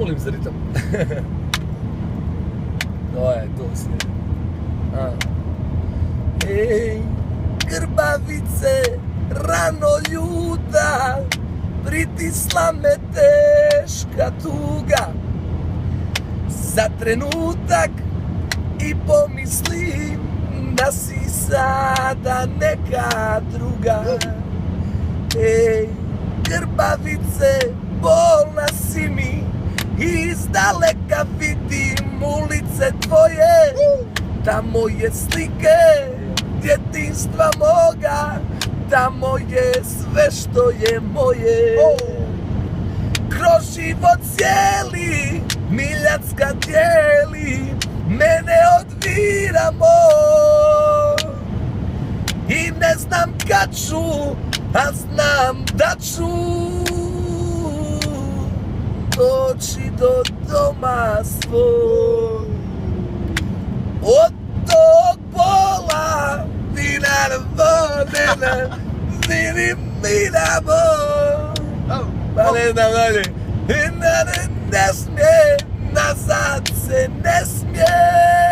Molim za ritam. To sve. Ej, grbavice, rano ljuta, pritisla me teška tuga. Za trenutak i pomislim da si sada neka druga. Ej, grbavice, bolna si mi, izdaleka vidim ulice tvoje, tamo je slike djetinjstva moga, tamo je sve što je moje. Kroz život cijeli miljacka dijeli, mene odviramo i ne znam kad ću, a znam da ću doći do doma svog. Od tog pola dinaramo, dinamo, pa ne znam dalje. Ne smije, nazad se ne smije.